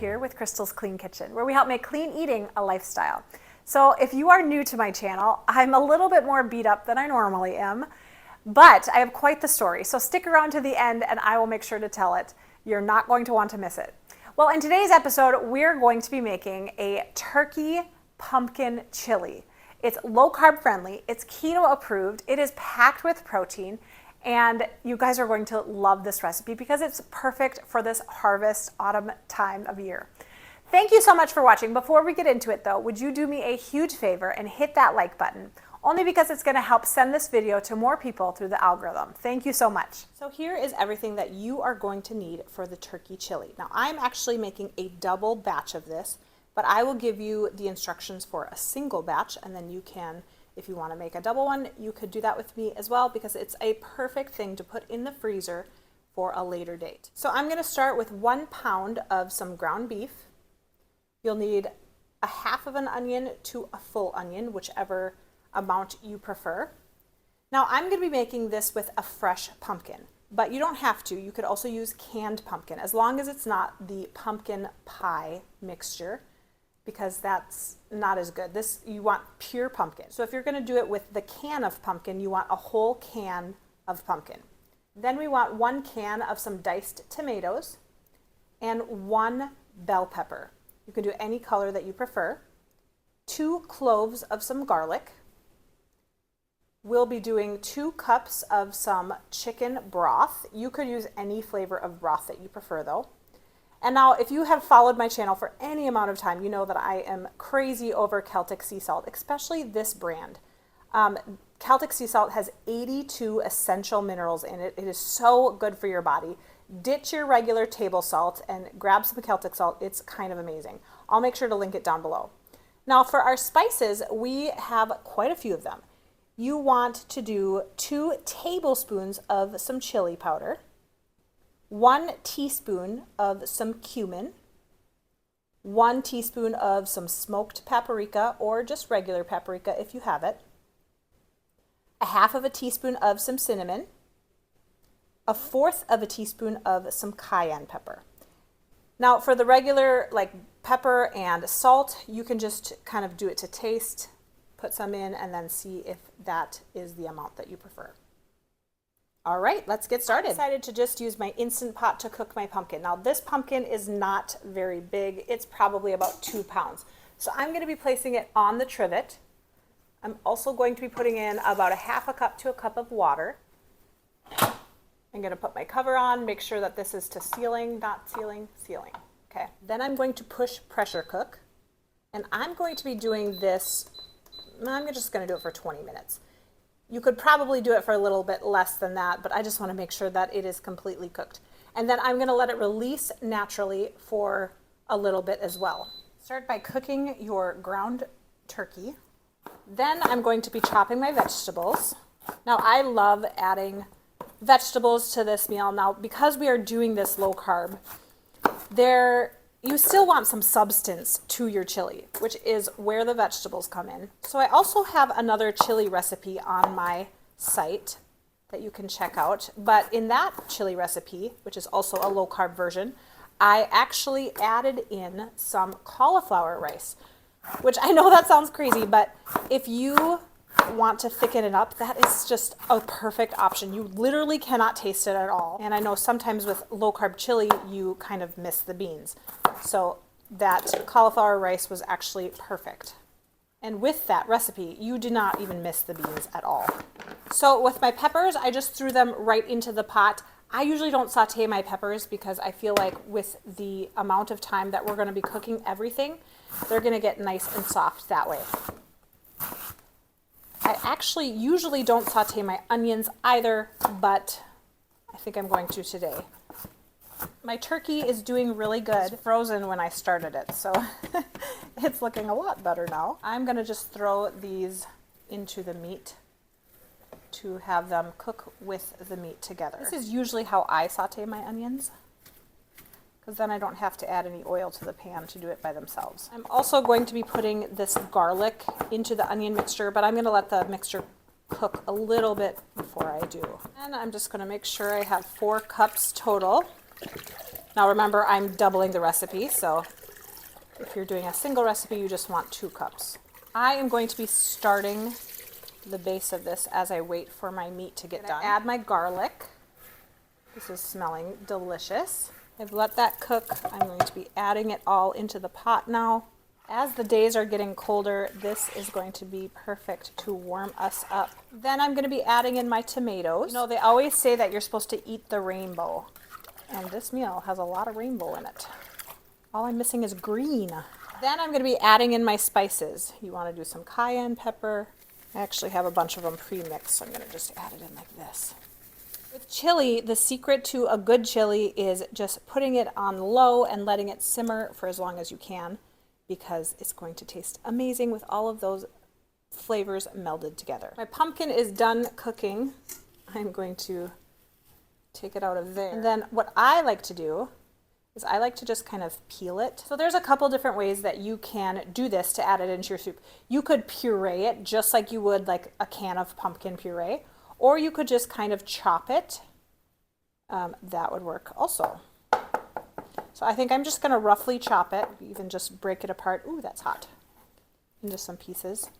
here with Crystal's Clean Kitchen, where we help make clean eating a lifestyle. So if you are new to my channel, I'm a little bit more beat up than I normally am, but I have quite the story. So stick around to the end and I will make sure to tell it. You're not going to want to miss it. Well, in today's episode, we're going to be making a turkey pumpkin chili. It's low carb friendly, it's keto approved, it is packed with protein, and you guys are going to love this recipe because it's perfect for this harvest autumn time of year. Thank you so much for watching. Before we get into it though, would you do me a huge favor and hit that like button? Only because it's going to help send this video to more people through the algorithm. Thank you so much. So here is everything that you are going to need for the turkey chili. Now I'm actually making a double batch of this, but I will give you the instructions for a single batch, and then you can, if you want to make a double one, you could do that with me as well, because it's a perfect thing to put in the freezer for a later date. So I'm going to start with 1 pound of some ground beef. You'll need a half of an onion to a full onion, whichever amount you prefer. Now I'm going to be making this with a fresh pumpkin, but you don't have to. You could also use canned pumpkin, as long as it's not the pumpkin pie mixture, because that's not as good. This, you want pure pumpkin. So if you're going to do it with the can of pumpkin, you want a whole can of pumpkin. Then we want 1 can of some diced tomatoes and 1 bell pepper. You can do any color that you prefer. 2 cloves of some garlic. We'll be doing 2 cups of some chicken broth. You could use any flavor of broth that you prefer though. And now if you have followed my channel for any amount of time, you know that I am crazy over Celtic Sea Salt, especially this brand. Celtic Sea Salt has 82 essential minerals in it. It is so good for your body. Ditch your regular table salt and grab some Celtic salt. It's kind of amazing. I'll make sure to link it down below. Now for our spices, we have quite a few of them. You want to do 2 tablespoons of some chili powder, 1 teaspoon of some cumin, 1 teaspoon of some smoked paprika, or just regular paprika if you have it, a half of a teaspoon of some cinnamon, a 1/4 of a teaspoon of some cayenne pepper. Now for the regular like pepper and salt, you can just kind of do it to taste, put some in, and then see if that is the amount that you prefer. All right, let's get started. I decided to just use my Instant Pot to cook my pumpkin. Now this pumpkin is not very big. It's probably about 2 pounds. So I'm going to be placing it on the trivet. I'm also going to be putting in about a 1/2 cup to a cup of water. I'm going to put my cover on, make sure that this is to sealing, not sealing, sealing. Okay, then I'm going to push pressure cook, and I'm going to be doing this, I'm just going to do it for 20 minutes. You could probably do it for a little bit less than that, but I just want to make sure that it is completely cooked. And then I'm going to let it release naturally for a little bit as well. Start by cooking your ground turkey. Then I'm going to be chopping my vegetables. Now I love adding vegetables to this meal. Now because we are doing this low carb, you still want some substance to your chili, which is where the vegetables come in. So I also have another chili recipe on my site that you can check out. But in that chili recipe, which is also a low carb version, I actually added in some cauliflower rice, which I know that sounds crazy, but if you want to thicken it up, that is just a perfect option. You literally cannot taste it at all. And I know sometimes with low carb chili, you kind of miss the beans. So that cauliflower rice was actually perfect. And with that recipe, you do not even miss the beans at all. So with my peppers, I just threw them right into the pot. I usually don't saute my peppers because I feel like with the amount of time that we're going to be cooking everything, they're going to get nice and soft that way. I actually usually don't saute my onions either, but I think I'm going to today. My turkey is doing really good. It's frozen when I started it, so it's looking a lot better now. I'm going to just throw these into the meat to have them cook with the meat together. This is usually how I saute my onions, because then I don't have to add any oil to the pan to do it by themselves. I'm also going to be putting this garlic into the onion mixture, but I'm going to let the mixture cook a little bit before I do. And I'm just going to make sure I have 4 cups total. Now remember, I'm doubling the recipe, so if you're doing a single recipe, you just want 2 cups. I am going to be starting the base of this as I wait for my meat to get done. Add my garlic. This is smelling delicious. I've let that cook. I'm going to be adding it all into the pot now. As the days are getting colder, this is going to be perfect to warm us up. Then I'm going to be adding in my tomatoes. You know, they always say that you're supposed to eat the rainbow, and this meal has a lot of rainbow in it. All I'm missing is green. Then I'm going to be adding in my spices. You want to do some cayenne pepper. I actually have a bunch of them pre-mixed, so I'm going to just add it in like this. With chili, the secret to a good chili is just putting it on low and letting it simmer for as long as you can, because it's going to taste amazing with all of those flavors melded together. My pumpkin is done cooking. I'm going to take it out of there. And then what I like to do is I like to just kind of peel it. So there's a couple different ways that you can do this to add it into your soup. You could puree it just like you would like a can of pumpkin puree, or you could just kind of chop it. That would work also. So I think I'm just gonna roughly chop it, even just break it apart. Ooh, that's hot. Into some pieces.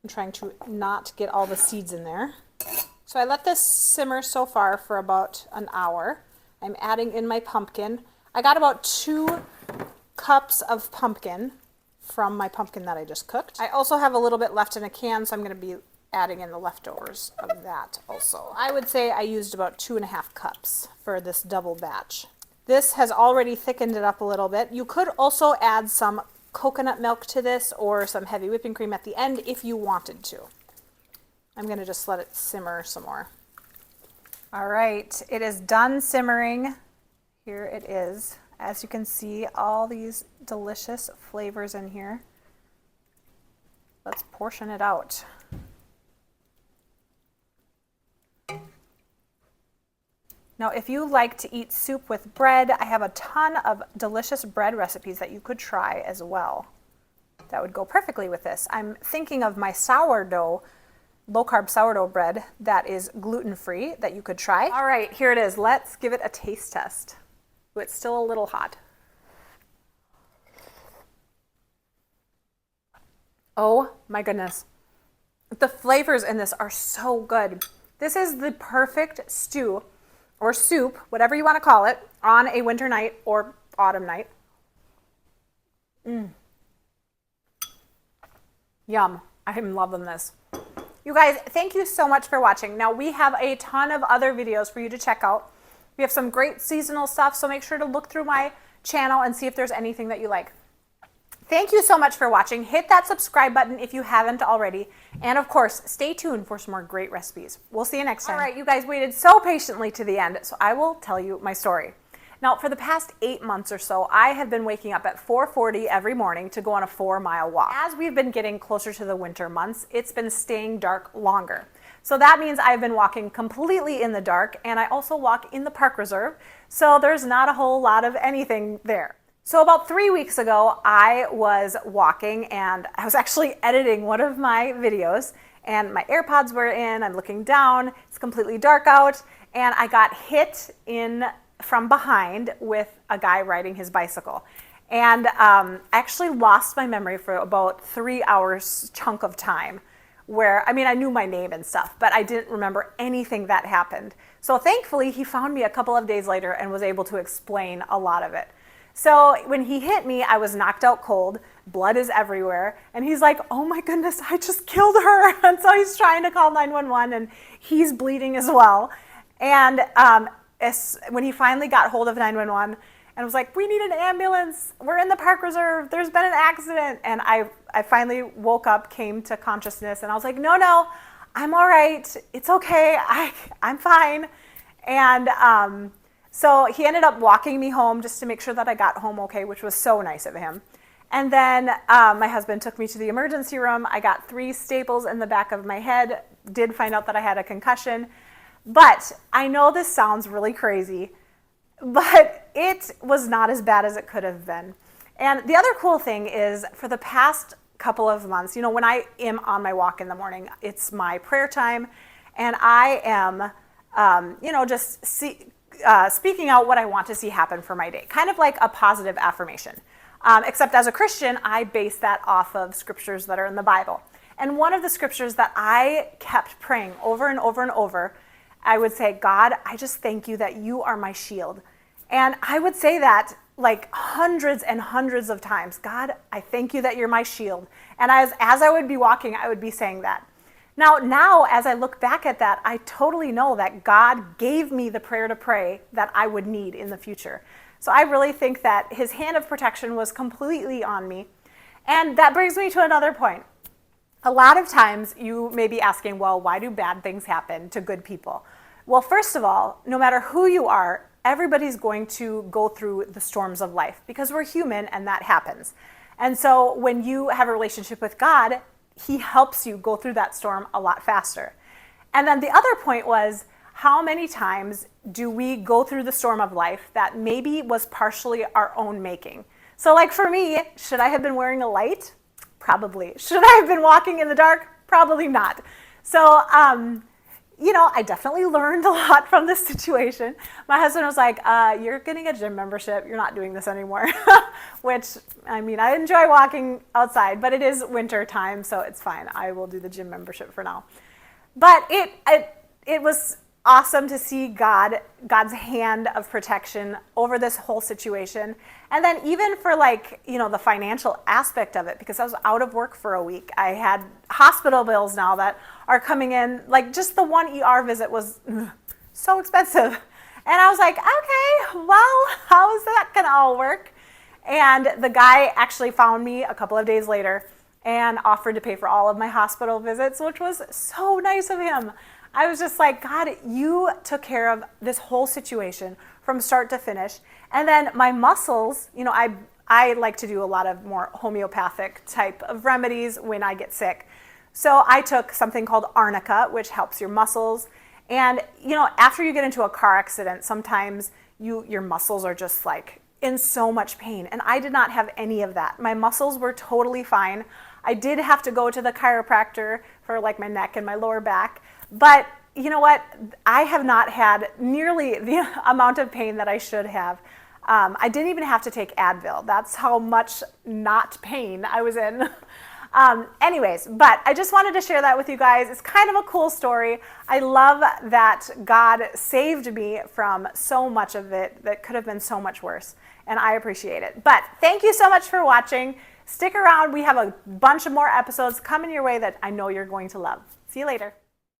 I'm trying to not get all the seeds in there. So I let this simmer so far for about an hour. I'm adding in my pumpkin. I got about 2 cups of pumpkin from my pumpkin that I just cooked. I also have a little bit left in a can, so I'm going to be adding in the leftovers of that also. I would say I used about 2.5 cups for this double batch. This has already thickened it up a little bit. You could also add some coconut milk to this or some heavy whipping cream at the end if you wanted to. I'm going to just let it simmer some more. All right, it is done simmering. Here it is. As you can see, all these delicious flavors in here. Let's portion it out. Now, if you like to eat soup with bread, I have a ton of delicious bread recipes that you could try as well. That would go perfectly with this. I'm thinking of my sourdough, low-carb sourdough bread that is gluten-free that you could try. All right, here it is. Let's give it a taste test. Ooh, it's still a little hot. Oh my goodness. The flavors in this are so good. This is the perfect stew or soup, whatever you want to call it, on a winter night or autumn night. Yum. I'm loving this. You guys, thank you so much for watching. Now we have a ton of other videos for you to check out. We have some great seasonal stuff, so make sure to look through my channel and see if there's anything that you like. Thank you so much for watching. Hit that subscribe button if you haven't already. And of course, stay tuned for some more great recipes. We'll see you next time. All right, you guys waited so patiently to the end, so I will tell you my story. Now, for the past 8 months or so, I have been waking up at 4:40 every morning to go on a 4-mile walk. As we've been getting closer to the winter months, it's been staying dark longer. So that means I've been walking completely in the dark, and I also walk in the park reserve, so there's not a whole lot of anything there. So about 3 weeks ago, I was walking and I was actually editing one of my videos, and my AirPods were in, I'm looking down, it's completely dark out, and I got hit in from behind with a guy riding his bicycle. And I actually lost my memory for about 3 hours chunk of time where, I mean, I knew my name and stuff, but I didn't remember anything that happened. So thankfully, he found me a couple of days later and was able to explain a lot of it. So when he hit me, I was knocked out cold, blood is everywhere, and he's like, oh my goodness, I just killed her. And so he's trying to call 911 and he's bleeding as well. And when he finally got hold of 911 and was like, we need an ambulance, we're in the park reserve, there's been an accident. And I finally woke up, came to consciousness, and I was like, no, I'm all right, it's okay, I'm fine. And so he ended up walking me home just to make sure that I got home okay, which was so nice of him. And then my husband took me to the emergency room. I got 3 staples in the back of my head, did find out that I had a concussion. But I know this sounds really crazy, but it was not as bad as it could have been. And the other cool thing is, for the past couple of months, you know, when I am on my walk in the morning, it's my prayer time. and I am, just speaking out what I want to see happen for my day, kind of like a positive affirmation. Except as a Christian, I base that off of scriptures that are in the Bible. And one of the scriptures that I kept praying over and over and over, I would say, God, I just thank you that you are my shield. And I would say that like hundreds and hundreds of times. God, I thank you that you're my shield. And as I would be walking, I would be saying that. Now, as I look back at that, I totally know that God gave me the prayer to pray that I would need in the future. So I really think that his hand of protection was completely on me. And that brings me to another point. A lot of times you may be asking, well, why do bad things happen to good people? Well, first of all, no matter who you are, everybody's going to go through the storms of life because we're human and that happens. And so when you have a relationship with God, he helps you go through that storm a lot faster. And then the other point was, how many times do we go through the storm of life that maybe was partially our own making? So like for me, should I have been wearing a light? Probably. Should I have been walking in the dark? Probably not. So, I definitely learned a lot from this situation. My husband was like, you're getting a gym membership. You're not doing this anymore. Which, I enjoy walking outside, but it is winter time, so it's fine. I will do the gym membership for now. But it was awesome to see God's hand of protection over this whole situation. And then even for the financial aspect of it, because I was out of work for a week. I had hospital bills now that are coming in. Like just the one ER visit was so expensive. And I was like, okay, well, how is that gonna all work? And the guy actually found me a couple of days later and offered to pay for all of my hospital visits, which was so nice of him. I was just like, God, you took care of this whole situation from start to finish. And then my muscles, I like to do a lot of more homeopathic type of remedies when I get sick. So I took something called arnica, which helps your muscles. And, after you get into a car accident, sometimes your muscles are just like in so much pain. And I did not have any of that. My muscles were totally fine. I did have to go to the chiropractor for like my neck and my lower back. But you know what? I have not had nearly the amount of pain that I should have. I didn't even have to take Advil. That's how much not pain I was in. Anyways, but I just wanted to share that with you guys. It's kind of a cool story. I love that God saved me from so much of it that could have been so much worse, and I appreciate it. But thank you so much for watching. Stick around. We have a bunch of more episodes coming your way that I know you're going to love. See you later.